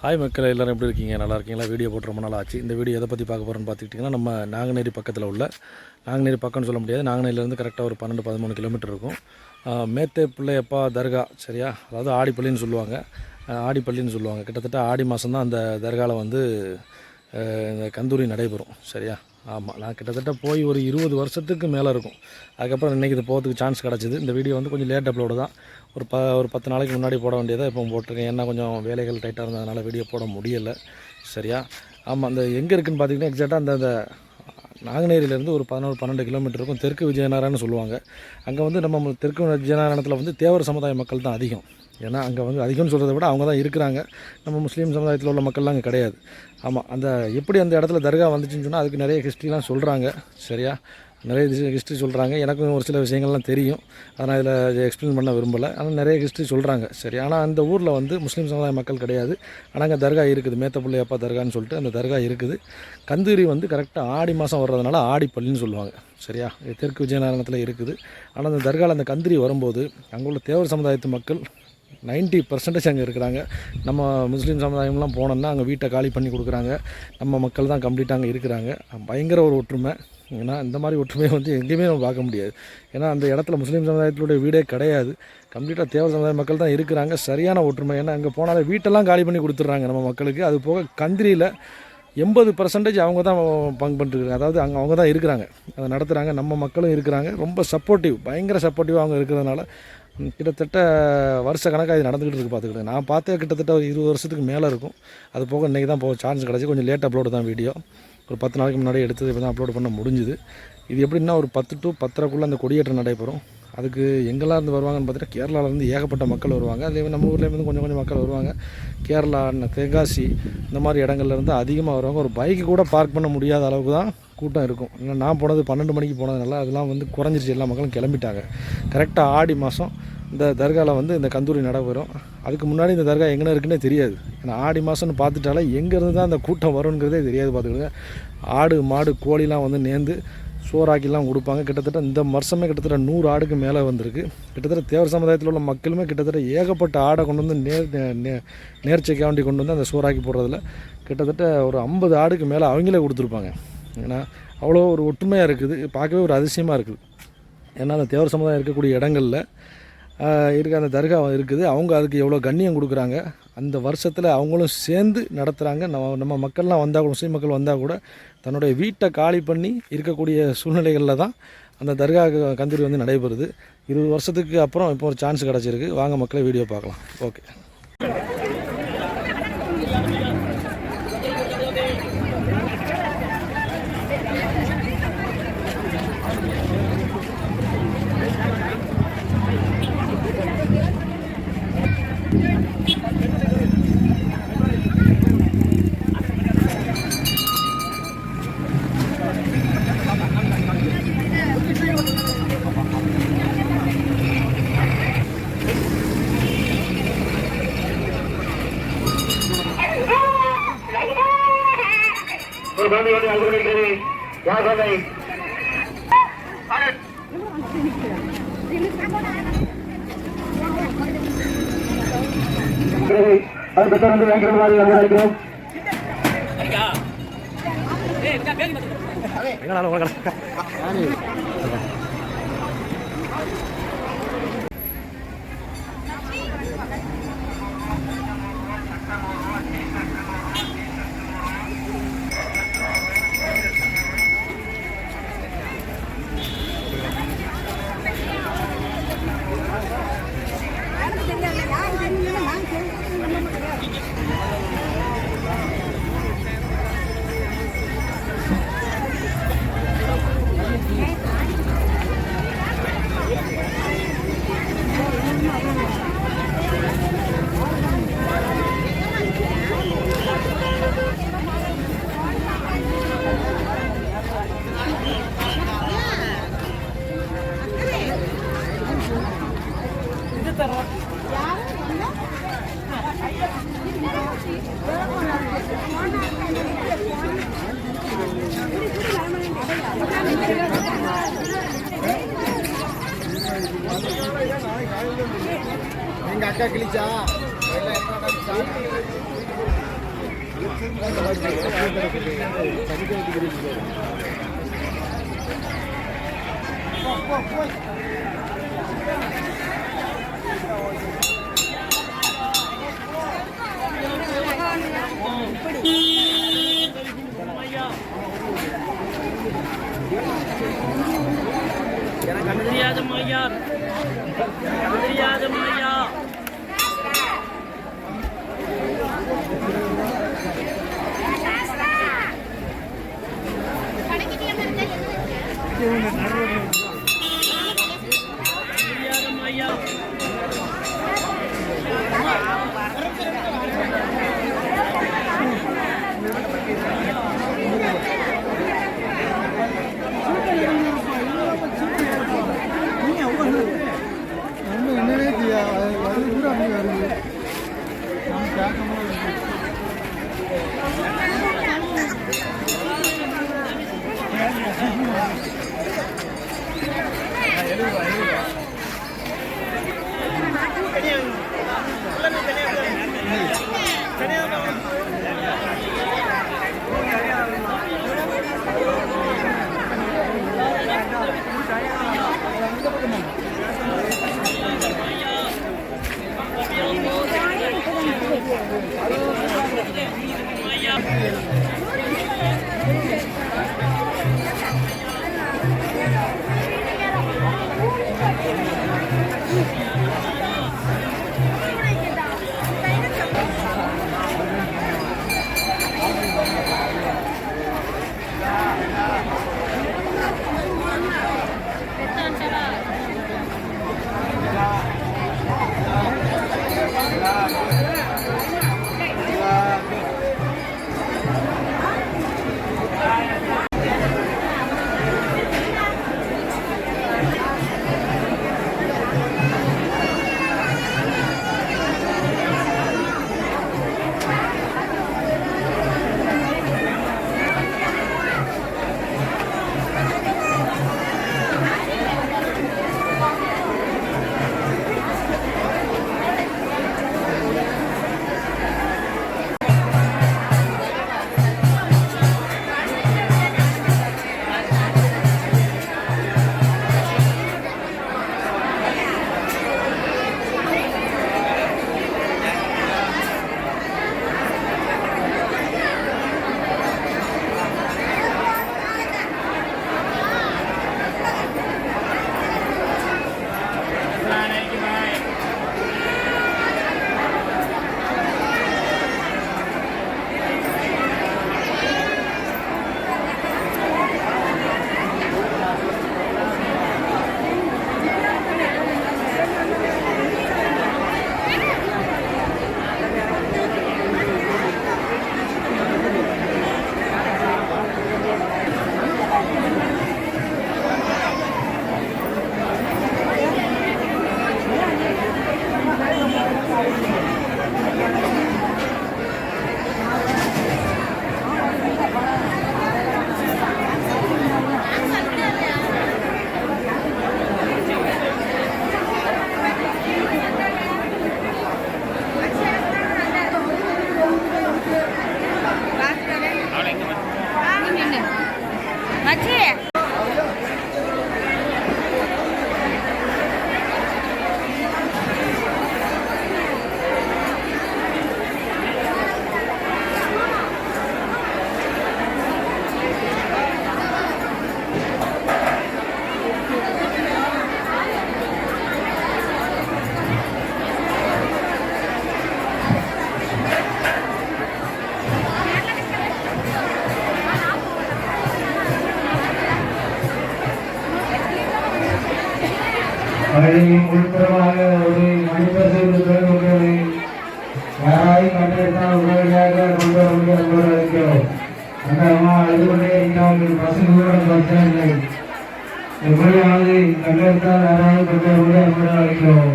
Hi மக்கள் எல்லோரும் எப்படி இருக்கீங்க? நல்லா இருக்கீங்களா? வீடியோ போட்டு ரொம்ப நாள் ஆச்சு. இந்த வீடியோ எதை பற்றி பார்க்க போகிறோன்னு பார்த்துக்கிட்டிங்கன்னா, நம்ம நாங்குநேரி பக்கத்தில் உள்ள நாங்குநேரி பக்கம்னு சொல்ல முடியாது, நாங்குநேரிலேருந்து கரெக்டாக ஒரு 12-13 கிலோமீட்டர் இருக்கும். மேத்தே பிள்ளையப்பா தர்கா, சரியா? அதாவது ஆடிப்பள்ளின்னு சொல்லுவாங்க. ஆடிப்பள்ளின்னு சொல்லுவாங்க. கிட்டத்தட்ட ஆடி மாதம் தான் அந்த தர்காவில் வந்து இந்த கந்தூரி நடைபெறும், சரியா? ஆமாம், நான் கிட்டத்தட்ட போய் ஒரு 20 வருஷத்துக்கு மேலே இருக்கும். அதுக்கப்புறம் இன்றைக்கி இது போகிறதுக்கு சான்ஸ் கிடச்சிது. இந்த வீடியோ வந்து கொஞ்சம் லேட் அப்லோடு தான். ஒரு 10 நாளைக்கு முன்னாடி போட வேண்டியதை இப்போ போட்டிருக்கேன். ஏன்னா கொஞ்சம் வேலைகள் டைட்டாக இருந்ததுனால வீடியோ போட முடியலை, சரியா? ஆமாம், அந்த எங்கே இருக்குதுன்னு பார்த்தீங்கன்னா எக்ஸாக்டாக அந்த நாங்குநேரியிலேருந்து ஒரு 11-12 கிலோமீட்டர் இருக்கும். தெற்கு விஜயநாராயணன்னு சொல்லுவாங்க. அங்கே வந்து நம்ம தெற்கு விஜயநாராயணத்தில் வந்து தேவர் சமுதாய மக்கள் தான் அதிகம். ஏன்னா அங்கே வந்து அதிகம்னு சொல்கிறத விட அவங்க தான் இருக்கிறாங்க. நம்ம முஸ்லீம் சமுதாயத்தில் உள்ள மக்கள்லாம் அங்கே கிடையாது. ஆமாம், எப்படி அந்த இடத்துல தர்கா வந்துச்சுன்னு சொன்னால் அதுக்கு நிறைய ஹிஸ்ட்ரிலாம் சொல்கிறாங்க, சரியா? நிறைய ஹிஸ்ட்ரி சொல்கிறாங்க. எனக்கும் ஒரு சில விஷயங்கள்லாம் தெரியும். ஆனால் இதில் எக்ஸ்பிளைன் பண்ண விரும்பலை. ஆனால் நிறைய ஹிஸ்ட்ரி சொல்கிறாங்க, சரி? ஆனால் அந்த ஊரில் வந்து முஸ்லீம் சமுதாய மக்கள் கிடையாது. ஆனால் அங்கே தர்கா இருக்குது, மேத்தப்பிள்ளையப்பா தர்கான்னு சொல்லிட்டு அந்த தர்கா இருக்குது. கந்தூரி வந்து கரெக்டாக ஆடி மாதம் வர்றதுனால ஆடிப்பள்ளின்னு சொல்லுவாங்க, சரியா? தெற்கு விஜயநாராயணத்தில் இருக்குது. ஆனால் அந்த தர்காவில் அந்த கந்தூரி வரும்போது அங்கே உள்ள தேவர் சமுதாயத்து மக்கள் 90% அங்கே இருக்கிறாங்க. நம்ம முஸ்லீம் சமுதாயம்லாம் போனோம்னா அங்கே வீட்டை காலி பண்ணி கொடுக்குறாங்க. நம்ம மக்கள் தான் கம்ப்ளீட்டாக அங்கே இருக்கிறாங்க. பயங்கர ஒரு ஒற்றுமை. ஏன்னா இந்த மாதிரி ஒற்றுமையை வந்து எங்கேயுமே நம்ம பார்க்க முடியாது. ஏன்னா அந்த இடத்துல முஸ்லீம் சமுதாயத்தினுடைய வீடே கிடையாது. கம்ப்ளீட்டாக தேவர் சமுதாய மக்கள் தான் இருக்கிறாங்க. சரியான ஒற்றுமை. ஏன்னா அங்கே போனாலே வீட்டெல்லாம் காலி பண்ணி கொடுத்துட்றாங்க நம்ம மக்களுக்கு. அது போக கந்திரியில் 80% அவங்க தான் பங்கு பண்ணிட்டுருக்காங்க. அதாவது அங்கே அவங்க தான் இருக்கிறாங்க, அதை நடத்துகிறாங்க. நம்ம மக்களும் இருக்கிறாங்க. ரொம்ப சப்போர்ட்டிவ், பயங்கர சப்போர்ட்டிவாக அவங்க இருக்கிறதுனால கிட்டத்தட்ட வருஷ கணக்காக இது நடந்துக்கிட்டு இருக்குது. பார்த்துக்கிட்டு நான் பார்த்தே கிட்டத்தட்ட ஒரு 20 வருஷத்துக்கு மேலே இருக்கும். அது போக இன்றைக்கி தான் போக சான்ஸ் கிடச்சி. கொஞ்சம் லேட் அப்லோடு தான் வீடியோ. ஒரு 10 நாளைக்கு முன்னாடி எடுத்தது இப்போ தான் அப்லோட் பண்ண முடிஞ்சுது. இது எப்படின்னா ஒரு 10 to 10:30 அந்த கொடியேற்றம் நடைபெறும். அதுக்கு எங்கெல்லாம் இருந்து வருவாங்கன்னு பார்த்தீங்கன்னா கேரளாவிலேருந்து ஏகப்பட்ட மக்கள் வருவாங்க. அதே நம்ம ஊர்லேருந்து கொஞ்சம் கொஞ்சம் மக்கள் வருவாங்க. கேரளா, தென்காசி இந்த மாதிரி இடங்கள்லேருந்து அதிகமாக வருவாங்க. ஒரு பைக்கு கூட பார்க் பண்ண முடியாத அளவுக்கு தான் கூட்டம் இருக்கும். ஏன்னா நான் போனது 12 மணிக்கு போனதுனால அதெல்லாம் வந்து குறைஞ்சிருச்சு. எல்லா மக்களும் கிளம்பிட்டாங்க. கரெக்டாக ஆடி மாதம் இந்த தர்காவில் வந்து இந்த கந்தூரி நடைபெறும். அதுக்கு முன்னாடி இந்த தர்கா எங்கே இருக்குன்னே தெரியாது. ஏன்னா ஆடி மாதம்னு பார்த்துட்டாலே எங்கேருந்து தான் அந்த கூட்டம் வருங்கிறதே தெரியாது. பார்த்துக்கிடுங்க, ஆடு மாடு கோழிலாம் வந்து நேர்ந்து சோறாக்கிலாம் கொடுப்பாங்க. கிட்டத்தட்ட இந்த வருஷமே கிட்டத்தட்ட 100 ஆடுக்கு மேலே வந்திருக்கு. கிட்டத்தட்ட தேவர் சமுதாயத்தில் உள்ள மக்களுமே கிட்டத்தட்ட ஏகப்பட்ட ஆடை கொண்டு வந்து நேர்ச்சைக்காண்டி கொண்டு வந்து அந்த சோறாக்கி போடுறதுல கிட்டத்தட்ட ஒரு 50 ஆடுக்கு மேலே அவங்களே கொடுத்துருப்பாங்க. ஏன்னா அவ்வளோ ஒரு ஒற்றுமையாக இருக்குது. பார்க்கவே ஒரு அதிசயமாக இருக்குது. ஏன்னா அந்த தேவர் சமுதாயம் இருக்கக்கூடிய இடங்களில் இருக்க அந்த தர்கா இருக்குது. அவங்க அதுக்கு எவ்வளோ கண்ணியம் கொடுக்குறாங்க. அந்த வருஷத்தில் அவங்களும் சேர்ந்து நடத்துகிறாங்க. நம்ம மக்கள்லாம் வந்தால் கூட, முஸ்லீம் மக்கள் வந்தால் கூட தன்னுடைய வீட்டை காலி பண்ணி இருக்கக்கூடிய சூழ்நிலைகளில் தான் அந்த தர்கா கந்தூரி வந்து நடைபெறுது. 20 வருஷத்துக்கு அப்புறம் இப்போ ஒரு சான்ஸ் கிடச்சிருக்கு. வாங்க மக்களே வீடியோ பார்க்கலாம். ஓகே. அது தொடர்ந்து வேங்கிறவாறு அழைக்கிறோம். எங்க அக்கா கிழிச்சா எனக்கு கண்ணு தெரியாத ஐயா, கண்ணு தெரியாத ஐயா. பள்ளியின் உள்புறமாக ஒரு மணிப்பசு தொடர்புகளை யாராயும் கண்டெடுத்தால் உடனடியாக கொண்டு வர முடிய நம்பர் அளிக்கிறோம். அந்த அம்மா அழுது கொண்டே இருக்கிறார்கள். பசங்களுடன் பிரச்சனை இல்லை. எப்படியாவது கண்டெடுத்தால் யாராவது கொண்டு வர முடிய நம்பர் அளிக்கிறோம்.